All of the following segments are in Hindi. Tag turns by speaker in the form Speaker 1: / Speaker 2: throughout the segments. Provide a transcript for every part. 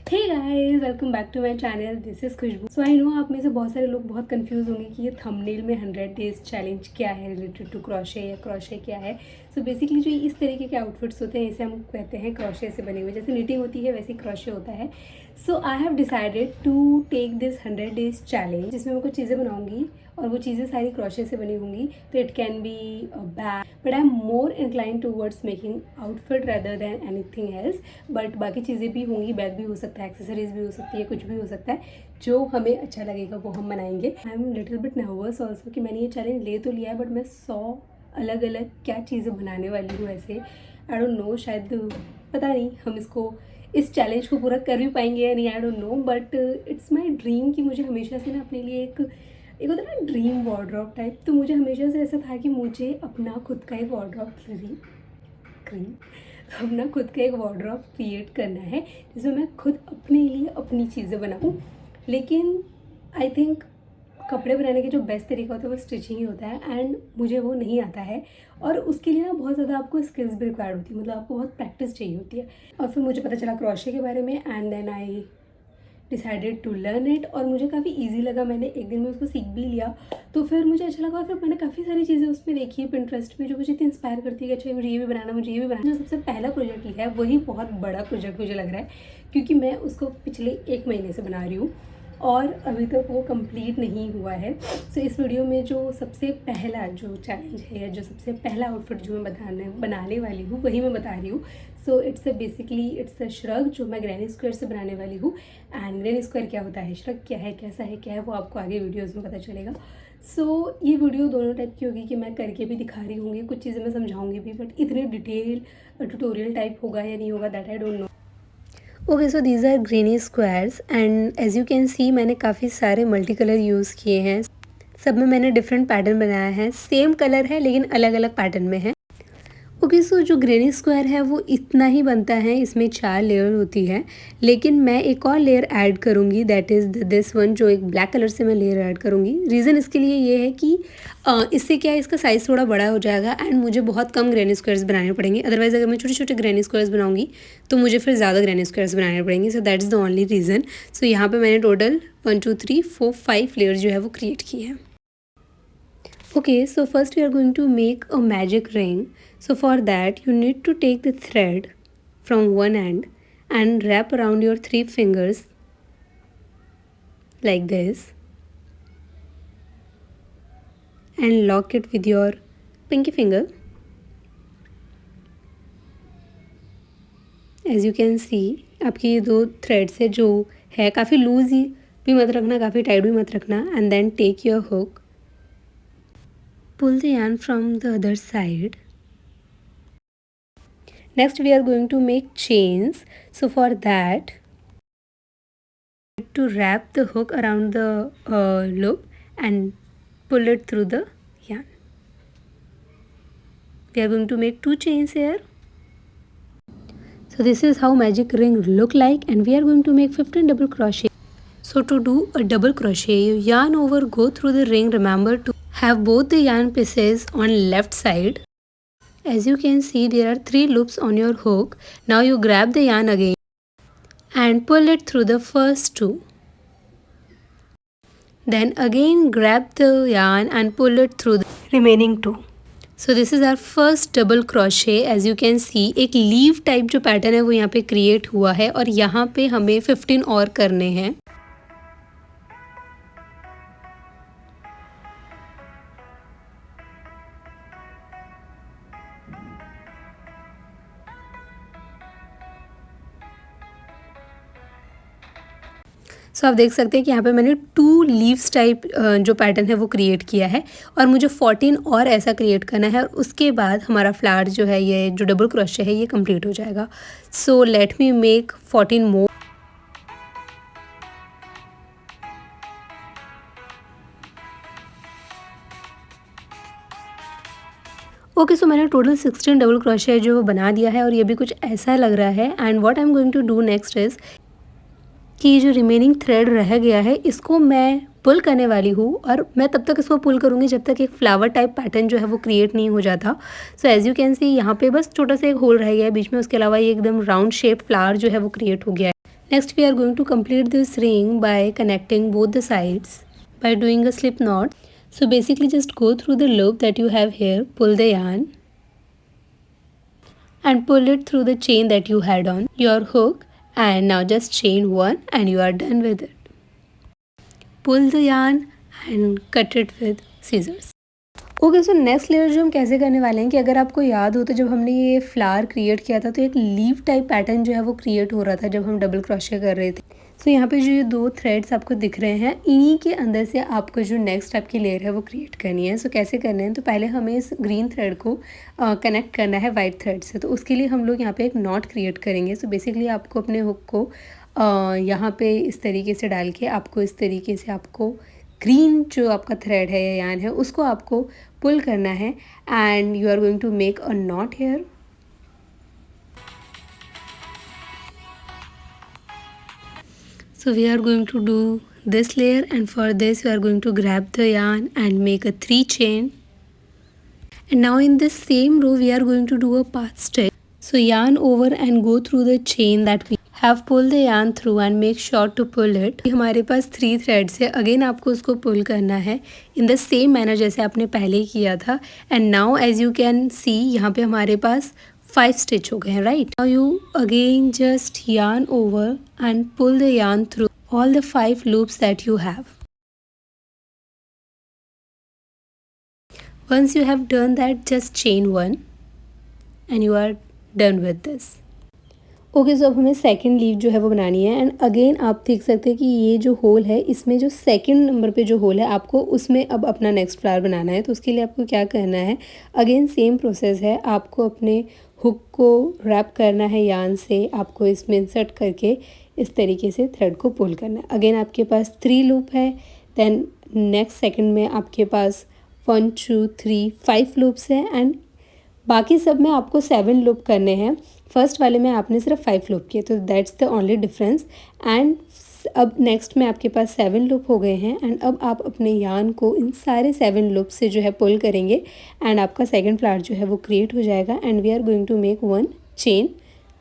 Speaker 1: Hey guys, welcome back to my channel. This is Khushboo. So I know आप में से बहुत सारे लोग बहुत कंफ्यूज होंगे कि ये थंबनेल में 100 डेज चैलेंज क्या है रिलेटेड टू क्रोशे या क्रोशे क्या है। सो बेसिकली जो इस तरीके के आउटफिट्स होते हैं इसे हम कहते हैं क्रोशे से बने हुए। जैसे नीटिंग होती है वैसे क्रोशे होता है। So I have decided to take this 100 days challenge, जिसमें मैं कुछ चीज़ें बनाऊंगी और वो चीज़ें सारी क्रोशे से बनी होंगी। तो it can be a bag, but I am more incline towards making outfit rather than anything else. But बाकी चीज़ें भी होंगी, बैग भी हो सकता है, एक्सेसरीज भी हो सकती है, कुछ भी हो सकता है। जो हमें अच्छा लगेगा वो हम बनाएंगे। I am little bit nervous also कि मैंने ये चैलेंज ले तो लिया है, बट मैं 100 अलग अलग क्या चीज़ें बनाने वाली हूँ। ऐसे आई डोंट नो, शायद पता नहीं हम इसको इस चैलेंज को पूरा कर भी पाएंगे या नहीं, आई don't no. But it's my dream कि मुझे हमेशा से ना अपने लिए एक होता है ना ड्रीम वार्डरोब टाइप। तो मुझे हमेशा से ऐसा था कि मुझे अपना खुद का एक वार्डरोब अपना खुद का एक वार्डरोब क्रिएट करना है, जिसमें मैं खुद अपने लिए अपनी चीज़ें बनाऊँ। लेकिन आई थिंक कपड़े बनाने के जो बेस्ट तरीका होता है वो स्टिचिंग ही होता है, एंड मुझे वो नहीं आता है। और उसके लिए ना बहुत ज़्यादा आपको स्किल्स भी रिक्वायर्ड होती है, मतलब आपको बहुत प्रैक्टिस चाहिए होती है। और फिर मुझे पता चला क्रोशे के बारे में, and then I decided to learn it. और मुझे काफ़ी ईजी लगा, मैंने एक दिन में उसको सीख भी लिया। तो फिर मुझे अच्छा लगा, फिर मैंने काफ़ी सारी चीज़ें उसमें देखी है पिंटरेस्ट में जो मुझे इतनी इंस्पायर करती है कि अच्छा मुझे ये भी बनाना, मुझे ये भी बनाना। जो सबसे पहला प्रोजेक्ट लिया है वही बहुत बड़ा प्रोजेक्ट मुझे लग रहा है, क्योंकि मैं उसको पिछले 1 महीने से बना रही हूँ और अभी तक वो कंप्लीट नहीं हुआ है। सो इस वीडियो में जो सबसे पहला जो चैलेंज है या जो सबसे पहला आउटफिट जो मैं बनाने वाली हूँ वही मैं बता रही हूँ। सो इट्स अ श्रग जो मैं ग्रैनी स्क्वायर से बनाने वाली हूँ। एंड ग्रैनी स्क्वायर क्या होता है, श्रग क्या है, कैसा है, क्या है, वो आपको आगे वीडियोज़ में पता चलेगा। सो ये वीडियो दोनों टाइप की होगी कि मैं करके भी दिखा रही होंगी, कुछ चीज़ें मैं समझाऊंगी भी, बट इतने डिटेल ट्यूटोरियल टाइप होगा या नहीं होगा that I don't know. Okay, so these are granny squares and as you can see मैंने काफ़ी सारे मल्टी कलर यूज़ किए हैं। सब में मैंने डिफरेंट पैटर्न बनाया है, सेम कलर है लेकिन अलग अलग पैटर्न में है। ओके, सो जो ग्रेनी स्क्वायर है वो इतना ही बनता है, इसमें 4 लेयर होती है। लेकिन मैं एक और लेयर ऐड करूँगी, दैट इज़ दिस वन, जो एक ब्लैक कलर से मैं लेयर ऐड करूँगी। रीज़न इसके लिए ये है कि इससे क्या है, इसका साइज़ थोड़ा बड़ा हो जाएगा एंड मुझे बहुत कम ग्रेनी स्क्वायर्स बनाने पड़ेंगे। अदरवाइज़ अगर मैं छोटे छोटे ग्रेनी स्क्वायर्स बनाऊँगी तो मुझे फिर ज़्यादा ग्रेनी स्क्वायर्स बनाने पड़ेंगे। So that is the only reason. So यहाँ पर मैंने टोटल 1 2 3 4 5 लेयर जो है वो क्रिएट की है। Okay, so first we are going to make a magic ring. So for that you need to take the thread from one end and wrap around your 3 fingers like this and lock it with your pinky finger. As you can see, आपकी ये 2 threads है जो है, काफ़ी लूज ही भी मत रखना, काफ़ी टाइट भी मत रखना। And then take your hook, pull the yarn from the other side. Next we are going to make chains. So for that, to wrap the hook around the loop and pull it through the yarn. We are going to make 2 chains here. So this is how magic ring look like, and we are going to make 15 double crochet. So to do a double crochet, you yarn over, go through the ring. Remember to have both the yarn pieces on left side. As you can see, there are 3 loops on your hook. Now you grab the yarn again and pull it through the first 2. Then again grab the yarn and pull it through the remaining 2. So this is our first double crochet. As you can see, एक लीव टाइप जो पैटर्न है वो यहाँ पे क्रिएट हुआ है और यहाँ पे हमें 15 और करने हैं। सो आप देख सकते हैं कि यहाँ पे मैंने 2 लीव्स टाइप जो पैटर्न है वो क्रिएट किया है और मुझे 14 और ऐसा क्रिएट करना है और उसके बाद हमारा फ्लावर जो है, ये जो डबल क्रोशे है, ये कंप्लीट हो जाएगा। सो लेट मी मेक 14 मोर। ओके, सो मैंने टोटल 16 डबल क्रोशे जो बना दिया है और ये भी कुछ ऐसा लग रहा है। And what I am going to do next is कि जो रिमेनिंग थ्रेड रह गया है इसको मैं पुल करने वाली हूँ और मैं तब तक इसको पुल करूँगी जब तक एक फ्लावर टाइप पैटर्न जो है वो क्रिएट नहीं हो जाता। सो एज़ यू कैन सी यहाँ पे बस छोटा सा एक होल रह गया है बीच में, उसके अलावा ये एकदम राउंड शेप फ्लावर जो है वो क्रिएट हो गया है। Next we are going to complete this ring by connecting both the sides by doing a slip knot. So basically just go through the loop that you have here, pull the yarn and pull it through the chain that you had on your hook, and now just chain one and you are done with it. Pull the yarn and cut it with scissors. Okay, so next layer जो हम कैसे करने वाले हैं कि अगर आपको याद हो तो जब हमने ये फ्लावर क्रिएट किया था तो एक लीव टाइप पैटर्न जो है वो क्रिएट हो रहा था जब हम डबल क्रोशे कर रहे थे। सो यहाँ पे जो ये 2 थ्रेड्स आपको दिख रहे हैं, इन्हीं के अंदर से आपको जो नेक्स्ट आपकी लेयर है वो क्रिएट करनी है। सो कैसे करना है, तो पहले हमें इस ग्रीन थ्रेड को कनेक्ट करना है वाइट थ्रेड से। तो उसके लिए हम लोग यहाँ पे एक नॉट क्रिएट करेंगे। सो बेसिकली आपको अपने हुक को यहाँ पे इस तरीके से डाल के आपको इस तरीके से आपको ग्रीन जो आपका थ्रेड है या यान है उसको आपको पुल करना है and you are going to make a knot here. So we are going to do this layer, and for this we are going to grab the yarn and make a 3 chain, and now in this same row we are going to do a path stitch. So yarn over and go through the chain that we have pulled the yarn through and make sure to pull it. हमारे पास 3 threads है, अगेन आपको उसको पुल करना है in the same manner जैसे आपने पहले किया था। and now as you can see यहाँ पे हमारे पास 5 stitch हो गए हैं, right? Now you again just yarn over and pull the yarn through all the 5 loops that you have. Once you have done that, just chain one and you are done with this. Okay, so अब हमें सेकंड लीव जो है वो बनानी है, एंड अगेन आप देख सकते हैं कि ये जो होल है इसमें जो सेकंड नंबर पे जो होल है आपको उसमें अब अपना नेक्स्ट फ्लावर बनाना है। तो उसके लिए आपको क्या करना है, अगेन सेम प्रोसेस है, आपको अपने हुक को रैप करना है यार्न से, आपको इसमें इंसर्ट करके इस तरीके से थ्रेड को पुल करना है। अगेन आपके पास 3 लूप है, देन नेक्स्ट सेकेंड में आपके पास 1 2 3 5 लूप्स हैं, एंड बाकी सब में आपको 7 लूप करने हैं। फर्स्ट वाले में आपने सिर्फ 5 लूप किए, तो that's the only difference. And अब नेक्स्ट में आपके पास 7 लूप हो गए हैं, एंड अब आप अपने यार्न को इन सारे 7 लूप से जो है पुल करेंगे एंड आपका सेकंड फ्लावर जो है वो क्रिएट हो जाएगा, and we are going to make 1 chain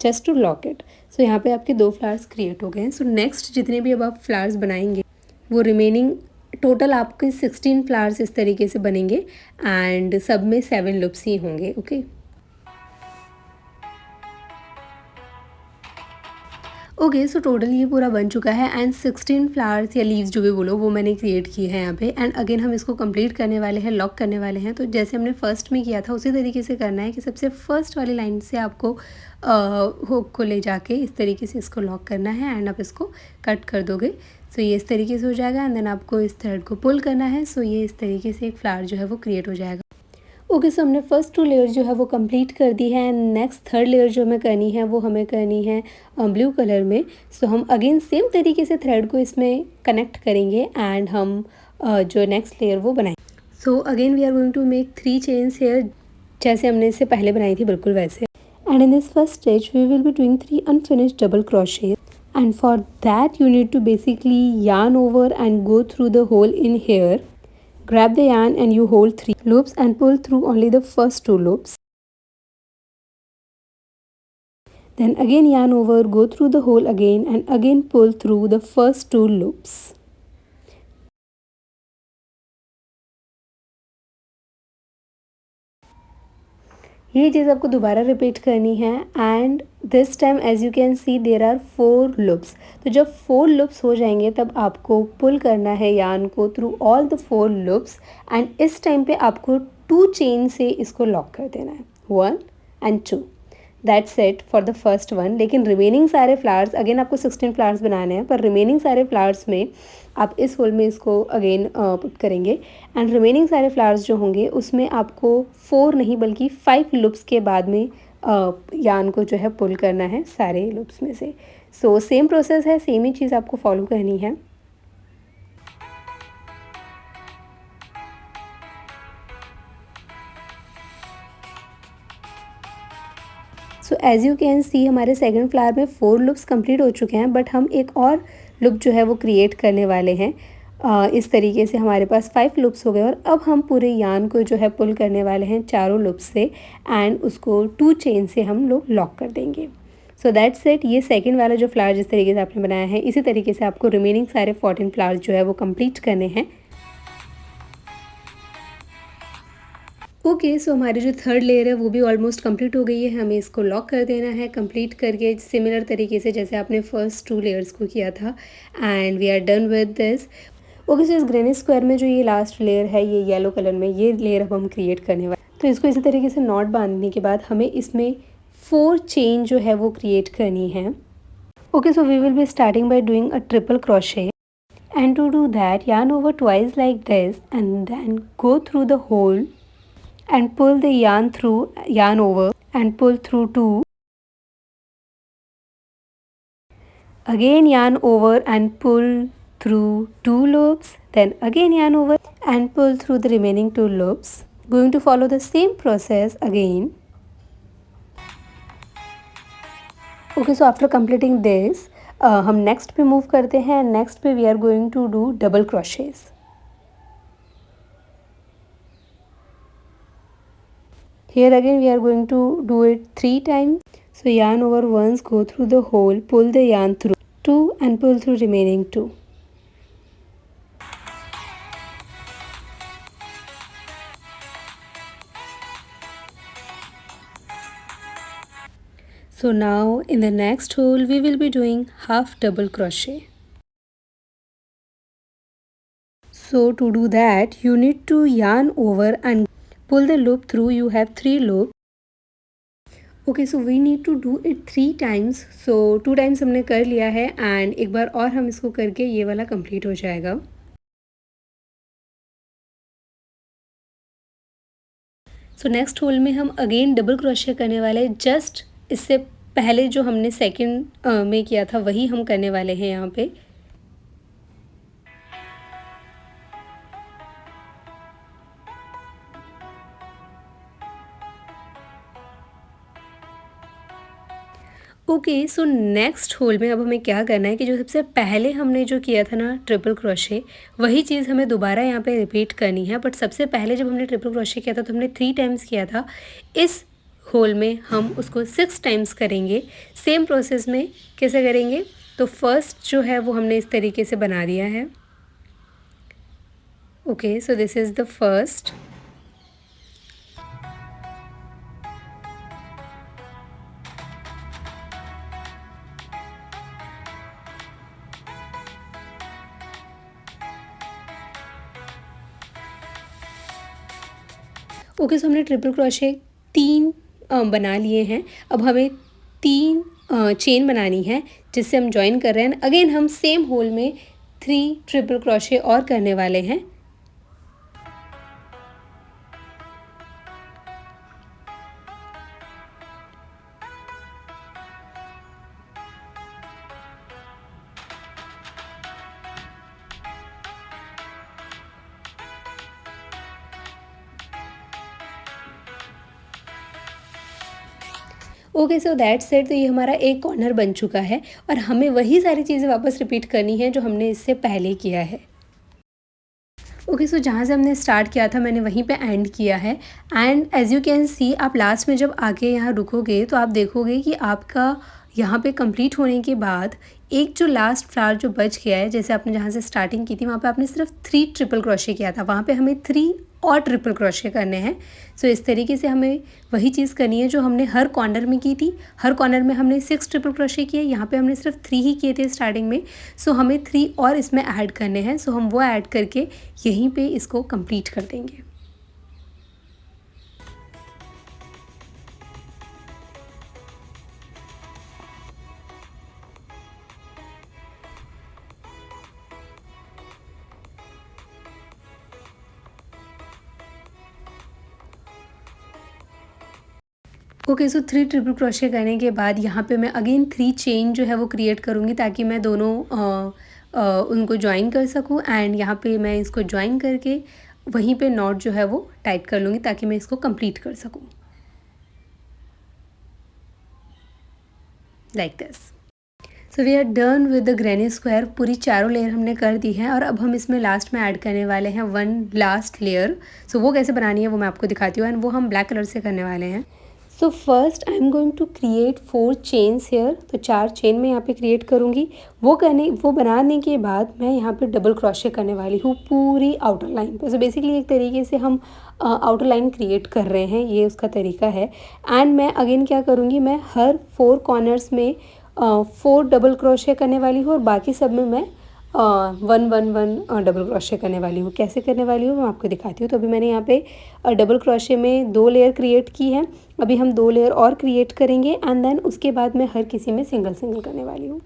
Speaker 1: just to lock it. So यहाँ पे आपके 2 फ्लावर्स क्रिएट हो गए हैं। सो नेक्स्ट जितने भी अब आप फ्लावर्स बनाएंगे वो रिमेनिंग टोटल आपके 16 फ्लावर्स इस तरीके से बनेंगे, एंड सब में 7 लूप्स ही होंगे। ओके, ओके, सो टोटल ये पूरा बन चुका है, एंड 16 फ्लावर्स या लीव्स जो भी बोलो वो मैंने क्रिएट किए हैं यहाँ पे। एंड अगेन हम इसको कंप्लीट करने वाले हैं, लॉक करने वाले हैं। तो जैसे हमने फर्स्ट में किया था उसी तरीके से करना है कि सबसे फर्स्ट वाली लाइन से आपको हुक को ले जाके इस तरीके से इसको लॉक करना है, एंड आप इसको कट कर दोगे। सो ये इस तरीके से हो जाएगा, एंड देन आपको इस थ्रेड को पुल करना है। सो ये इस तरीके से एक फ्लावर जो है वो क्रिएट हो जाएगा। ओके, सो हमने फर्स्ट 2 लेयर जो है वो कंप्लीट कर दी है, एंड नेक्स्ट थर्ड लेयर जो हमें करनी है वो हमें करनी है ब्लू कलर में। सो हम अगेन सेम तरीके से थ्रेड को इसमें कनेक्ट करेंगे एंड हम जो नेक्स्ट लेयर वो बनाएंगे। So again we are going to make 3 chains here, जैसे हमने इससे पहले बनाई थी बिल्कुल वैसे। And in this first stage we will be doing 3 unfinished double crochet, and for that you need to basically yarn over and go through the hole in here, grab the yarn and you hold 3 loops and pull through only the first 2 loops, then again yarn over, go through the hole again and again pull through the first 2 loops. ये चीज़ आपको दोबारा रिपीट करनी है, and this time as you can see there are 4 loops. तो जब 4 लूप्स हो जाएंगे तब आपको पुल करना है यार्न को through all the 4 loops, and इस टाइम पे आपको 2 चेन से इसको लॉक कर देना है, 1 and 2। That's it for the first one. लेकिन रिमेनिंग सारे फ्लावर्स, अगेन आपको 16 फ्लावर्स बनाने हैं, पर रिमेनिंग सारे फ्लावर्स में आप इस होल में इसको अगेन पुट करेंगे, एंड रिमेनिंग सारे फ्लावर्स जो होंगे उसमें आपको 4 नहीं बल्कि 5 लूप्स के बाद में यार्न को जो है पुल करना है सारे लूप्स में से। सो सेम प्रोसेस है, सेम ही चीज़ आपको फॉलो करनी है। सो एज़ यू कैन सी हमारे सेकंड फ्लावर में 4 लूप्स कंप्लीट हो चुके हैं, बट हम एक और लूप जो है वो क्रिएट करने वाले हैं। इस तरीके से हमारे पास 5 लूप्स हो गए, और अब हम पूरे यार्न को जो है पुल करने वाले हैं चारों लूप्स से, एंड उसको 2 चेन से हम लोग लॉक कर देंगे। So that's it. ये सेकंड वाला जो फ्लावर जिस तरीके से आपने बनाया है, इसी तरीके से आपको रिमेनिंग सारे 14 फ्लावर्स जो है वो कंप्लीट करने हैं। ओके, सो हमारी जो थर्ड लेयर है वो भी ऑलमोस्ट कंप्लीट हो गई है। हमें इसको लॉक कर देना है कंप्लीट करके, सिमिलर तरीके से जैसे आपने फर्स्ट 2 लेयर्स को किया था। And we are done with this. Okay, so इस ग्रेनी स्क्वायर में जो ये लास्ट लेयर है, ये येलो कलर में, ये लेयर अब हम क्रिएट करने वाले। तो इसको इसी तरीके से नॉट बांधने के बाद हमें इसमें 4 चेन जो है वो क्रिएट करनी है। Okay, so we will be starting by doing a triple crochet, and to do that yarn over twice like this and then go through the hole and pull the yarn over and pull through 2, again yarn over and pull through 2 loops, then again yarn over and pull through the remaining 2 loops. Going to follow the same process again. Okay, so after completing this हम नेक्स्ट पे मूव करते हैं। नेक्स्ट पे we are going to do double crochets. Here again we are going to do it 3 times. So yarn over once, go through the hole, pull the yarn through 2 and pull through remaining 2. So now in the next hole we will be doing half double crochet. So to do that you need to yarn over and pull the loop through. You have 3 loops. Okay, so we need to do it 3 times. So 2 times हमने कर लिया है एंड एक बार और हम इसको करके ये वाला कंप्लीट हो जाएगा। सो नेक्स्ट होल में हम अगेन डबल क्रोशे करने वाले हैं। जस्ट इससे पहले जो हमने सेकंड में किया था वही हम करने वाले हैं यहाँ पे। ओके, सो नेक्स्ट होल में अब हमें क्या करना है कि जो सबसे पहले हमने जो किया था ना ट्रिपल क्रोशे, वही चीज़ हमें दोबारा यहाँ पे रिपीट करनी है। बट सबसे पहले जब हमने ट्रिपल क्रोशे किया था तो हमने 3 टाइम्स किया था। इस होल में हम उसको 6 टाइम्स करेंगे। सेम प्रोसेस में कैसे करेंगे, तो फर्स्ट जो है वो हमने इस तरीके से बना दिया है। Okay, so this is the first. Okay, so हमने ट्रिपल क्रोशे 3 बना लिए हैं। अब हमें 3 चेन बनानी है जिससे हम जॉइन कर रहे हैं। अगेन हम सेम होल में 3 ट्रिपल क्रोशे और करने वाले हैं। Okay, so that's it. तो ये हमारा एक कॉर्नर बन चुका है और हमें वही सारी चीज़ें वापस रिपीट करनी है जो हमने इससे पहले किया है। ओके, सो जहाँ से हमने स्टार्ट किया था मैंने वहीं पे एंड किया है। एंड एज़ यू कैन सी, आप लास्ट में जब आके यहाँ रुकोगे तो आप देखोगे कि आपका यहाँ पे कंप्लीट होने के बाद एक जो लास्ट फ्लावर जो बच गया है, जैसे आपने जहाँ से स्टार्टिंग की थी वहाँ पे आपने सिर्फ 3 ट्रिपल क्रोशे किया था, वहाँ पे हमें 3 और ट्रिपल क्रोशे करने हैं। सो इस तरीके से हमें वही चीज़ करनी है जो हमने हर कॉर्नर में की थी। हर कॉर्नर में हमने 6 ट्रिपल क्रोशे किए, यहाँ पे हमने सिर्फ 3 ही किए थे स्टार्टिंग में। सो हमें 3 और इसमें ऐड करने हैं। सो हम वो ऐड करके यहीं पे इसको कंप्लीट कर देंगे। ओके, सो 3 ट्रिपल क्रोशे करने के बाद यहाँ पे मैं अगेन 3 चेन जो है वो क्रिएट करूँगी ताकि मैं दोनों उनको ज्वाइन कर सकूँ। एंड यहाँ पे मैं इसको ज्वाइन करके वहीं पे नॉट जो है वो टाइट कर लूँगी ताकि मैं इसको कंप्लीट कर सकूँ, like this. So we are done with the granny square. पूरी चारों लेयर हमने कर दी है और अब हम इसमें लास्ट में ऐड करने वाले हैं 1 लास्ट लेयर। सो वो कैसे बनानी है वो मैं आपको दिखाती हूँ एंड वो हम ब्लैक कलर से करने वाले हैं। So first I am going to create 4 chains here. तो 4 चेन मैं यहाँ पे क्रिएट करूँगी। वो बनाने के बाद मैं यहाँ पे डबल क्रोशे करने वाली हूँ पूरी आउटर लाइन पे। सो बेसिकली एक तरीके से हम आउटर लाइन क्रिएट कर रहे हैं, ये उसका तरीका है। एंड मैं अगेन क्या करूँगी, मैं हर 4 कॉर्नर्स में 4 डबल क्रोशे करने वाली हूँ और बाकी सब में मैं 1 डबल क्रोशे करने वाली हूँ। कैसे करने वाली हूँ मैं आपको दिखाती हूँ। तो अभी मैंने यहाँ पे डबल क्रोशे में 2 लेयर क्रिएट की है। अभी हम 2 लेयर और क्रिएट करेंगे एंड देन उसके बाद मैं हर किसी में सिंगल सिंगल करने वाली हूँ।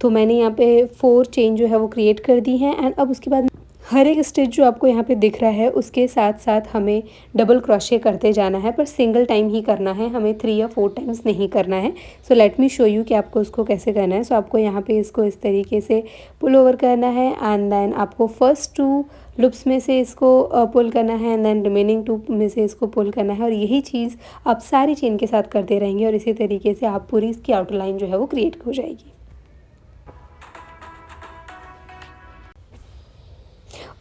Speaker 1: तो मैंने यहाँ पे 4 चेन जो है वो क्रिएट कर दी हैं एंड अब उसके बाद हर एक स्टिच जो आपको यहाँ पे दिख रहा है उसके साथ साथ हमें डबल क्रोशे करते जाना है, पर सिंगल टाइम ही करना है, हमें 3 या 4 टाइम्स नहीं करना है। So let me show you कि आपको उसको कैसे करना है। सो आपको यहाँ पे इसको इस तरीके से पुल ओवर करना है एंड देन आपको फर्स्ट 2 लूप्स में से इसको पुल करना है एंड देन रिमेनिंग 2 में से इसको पुल करना है और यही चीज़ आप सारी चेन के साथ करते रहेंगे और इसी तरीके से आप पूरी इसकी आउटर लाइन जो है वो क्रिएट हो जाएगी।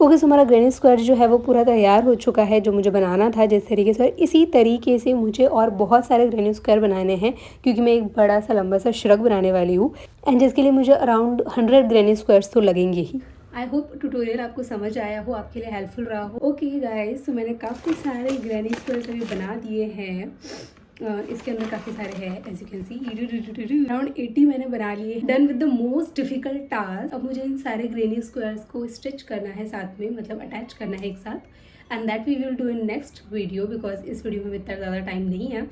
Speaker 1: ओके, सो हमारा ग्रैनी स्क्वायर जो है वो पूरा तैयार हो चुका है, जो मुझे बनाना था जिस तरीके से। और इसी तरीके से मुझे और बहुत सारे ग्रैनी स्क्वायर बनाने हैं क्योंकि मैं एक बड़ा सा लंबा सा श्रग बनाने वाली हूँ एंड जिसके लिए मुझे अराउंड 100 ग्रैनी स्क्वायर्स तो लगेंगे ही। आई होप ट्यूटोरियल आपको समझ आया हो, आपके लिए हेल्पफुल रहा हो। ओके गाइस, तो मैंने काफ़ी सारे ग्रैनी स्क्वायर्स अभी बना दिए हैं। इसके अंदर काफ़ी सारे हैं, as you can see around 80 मैंने बना लिए। Done with the most difficult task. अब मुझे इन सारे ग्रेनी स्क्वायर्स को स्टिच करना है साथ में, मतलब अटैच करना है एक साथ and that we will do in next video because इस वीडियो में इतना ज़्यादा टाइम नहीं है।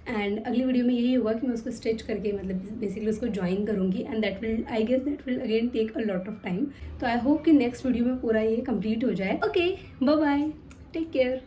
Speaker 1: एंड अगली वीडियो में यही होगा कि मैं उसको स्टिच करके मतलब बेसिकली उसको ज्वाइन करूँगी and that will I guess that will again take a lot of time. तो आई होप कि नेक्स्ट वीडियो में पूरा ये कंप्लीट हो जाए। Okay, bye bye, take care.